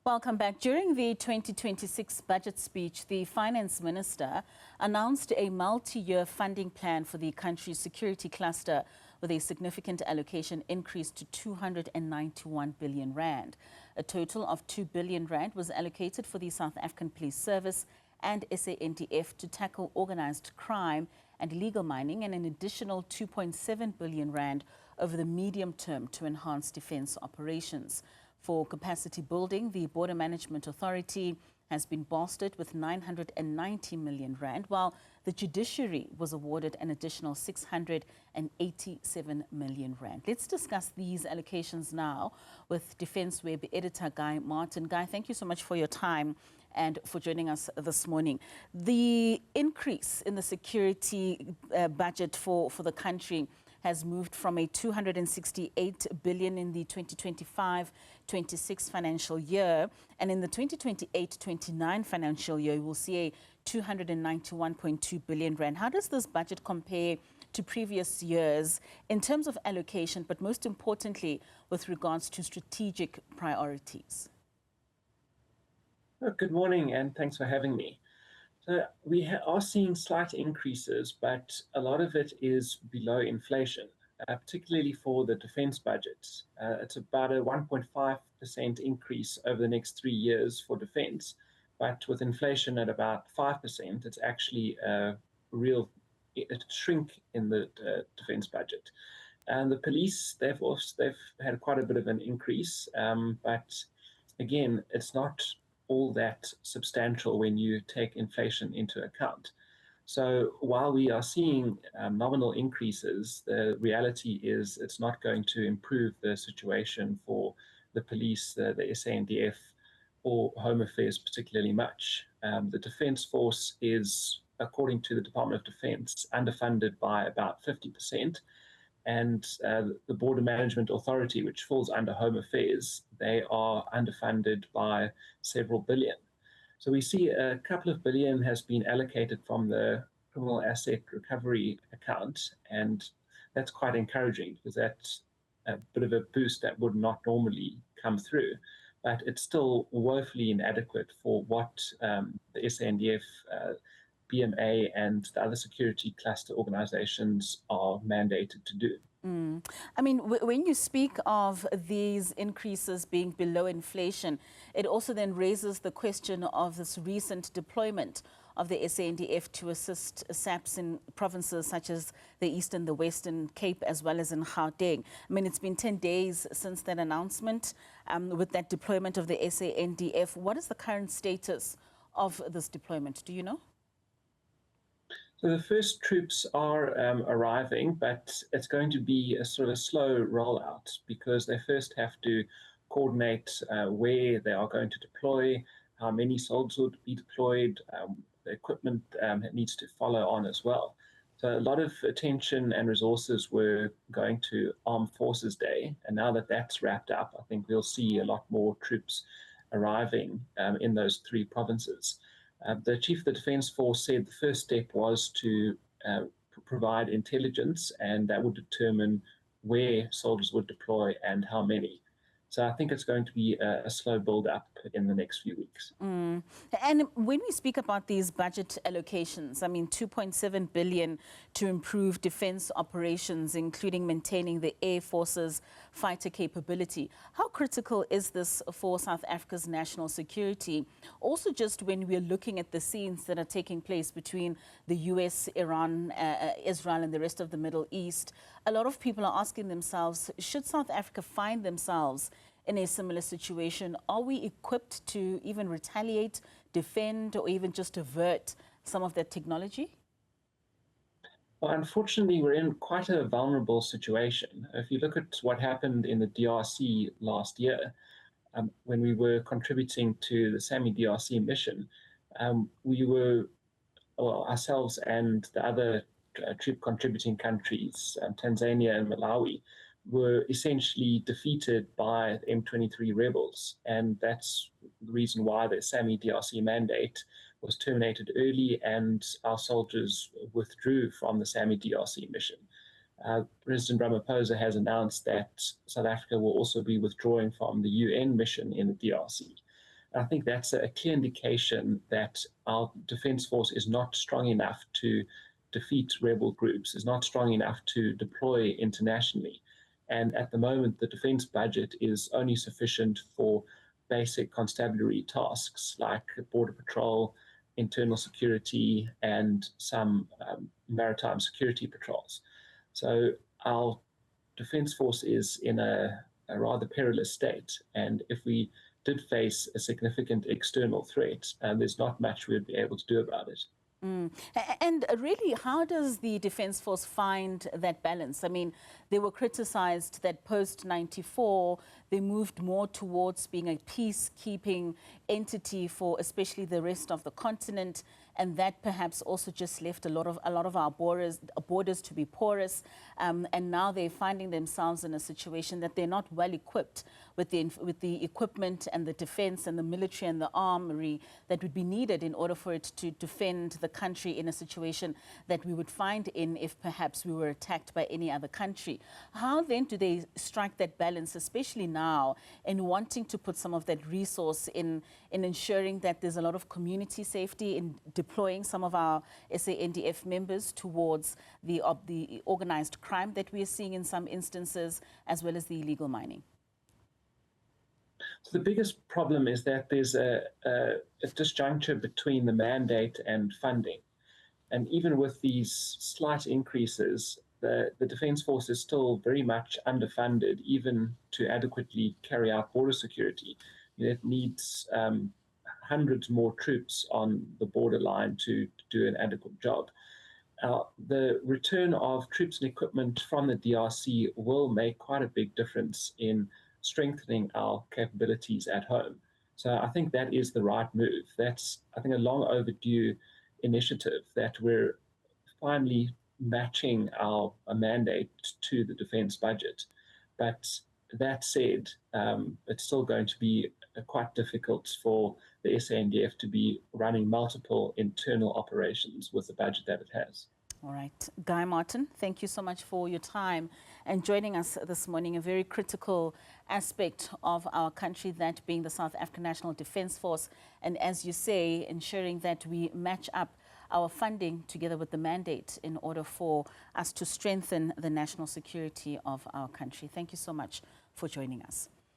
Welcome back. During the 2026 budget speech, the finance minister announced a multi-year funding plan for the country's security cluster with a significant allocation increase to 291 billion rand. A total of 2 billion rand was allocated for the South African Police Service and SANDF to tackle organised crime and illegal mining, and an additional 2.7 billion rand over the medium term to enhance defence operations. For capacity building, the Border Management Authority has been bolstered with 990 million rand, while the judiciary was awarded an additional 687 million rand. Let's discuss these allocations now with DefenceWeb editor Guy Martin. Guy, thank you so much for your time and for joining us this morning. The increase in the security budget for the country has moved from a 268 billion in the 2025-26 financial year, and in the 2028-29 financial year, you will see a 291.2 billion rand. How does this budget compare to previous years in terms of allocation, but most importantly, with regards to strategic priorities? Good morning, and thanks for having me. So we are seeing slight increases, but a lot of it is below inflation, particularly for the defence budget. It's about a 1.5% increase over the next 3 years for defence, but with inflation at about 5%, it's actually a shrink in the defence budget. And the police, they've had quite a bit of an increase, but again, it's not all that substantial when you take inflation into account. So while we are seeing nominal increases, the reality is it's not going to improve the situation for the police, the SANDF, or Home Affairs particularly much. The Defence Force is, according to the Department of Defence, underfunded by about 50%. And the Border Management Authority, which falls under Home Affairs, they are underfunded by several billion. So we see a couple of billion has been allocated from the criminal asset recovery account, and that's quite encouraging because that's a bit of a boost that would not normally come through. But it's still woefully inadequate for what the SNDF, BMA and the other security cluster organizations are mandated to do. I mean, when you speak of these increases being below inflation, it also then raises the question of this recent deployment of the SANDF to assist SAPS in provinces such as the Eastern, the Western Cape, as well as in Gauteng. I mean, it's been 10 days since that announcement with that deployment of the SANDF. What is the current status of this deployment? Do you know? So the first troops are arriving, but it's going to be a sort of slow rollout because they first have to coordinate where they are going to deploy, how many soldiers would be deployed, the equipment needs to follow on as well. So a lot of attention and resources were going to Armed Forces Day, and now that that's wrapped up, I think we'll see a lot more troops arriving in those 3 provinces. The Chief of the Defence Force said the first step was to provide intelligence, and that would determine where soldiers would deploy and how many. So I think it's going to be a slow build-up in the next few weeks. And when we speak about these budget allocations, I mean, 2.7 billion to improve defence operations, including maintaining the Air Force's fighter capability. How critical is this for South Africa's national security? Also, just when we're looking at the scenes that are taking place between the US, Iran, Israel, and the rest of the Middle East, a lot of people are asking themselves, should South Africa find themselves in a similar situation? Are we equipped to even retaliate, defend, or even just avert some of that technology? Well, unfortunately, we're in quite a vulnerable situation. If you look at what happened in the DRC last year, when we were contributing to the SAMI DRC mission, we were, well, ourselves and the other troop contributing countries, Tanzania and Malawi, were essentially defeated by the M23 rebels. And that's the reason why the SAMI DRC mandate was terminated early and our soldiers withdrew from the SAMI DRC mission. President Ramaphosa has announced that South Africa will also be withdrawing from the UN mission in the DRC. I think that's a clear indication that our defense force is not strong enough to defeat rebel groups, is not strong enough to deploy internationally. And at the moment, the defense budget is only sufficient for basic constabulary tasks like border patrol, internal security, and some maritime security patrols. So our defense force is in a rather perilous state. And if we did face a significant external threat, there's not much we'd be able to do about it. And really, how does the Defence Force find that balance? I mean, they were criticized that post-94, they moved more towards being a peacekeeping entity for especially the rest of the continent, and that perhaps also just left a lot of our borders to be porous. And now they're finding themselves in a situation that they're not well equipped with the equipment and the defense and the military and the armory that would be needed in order for it to defend the country in a situation that we would find in if perhaps we were attacked by any other country. How then do they strike that balance, especially now, in wanting to put some of that resource in ensuring that there's a lot of community safety, in deploying some of our SANDF members towards the organized crime that we are seeing in some instances, as well as the illegal mining? So the biggest problem is that there's a disjuncture between the mandate and funding. And even with these slight increases, the Defence Force is still very much underfunded, even to adequately carry out border security. It needs hundreds more troops on the borderline to do an adequate job. The return of troops and equipment from the DRC will make quite a big difference in strengthening our capabilities at home. So I think that is the right move. That's, I think, a long overdue initiative that we're finally matching our mandate to the defense budget. But that said, it's still going to be quite difficult for the SANDF to be running multiple internal operations with the budget that it has. All right. Guy Martin, thank you so much for your time and joining us this morning. A very critical aspect of our country, that being the South African National Defence Force. And as you say, ensuring that we match up our funding together with the mandate in order for us to strengthen the national security of our country. Thank you so much for joining us.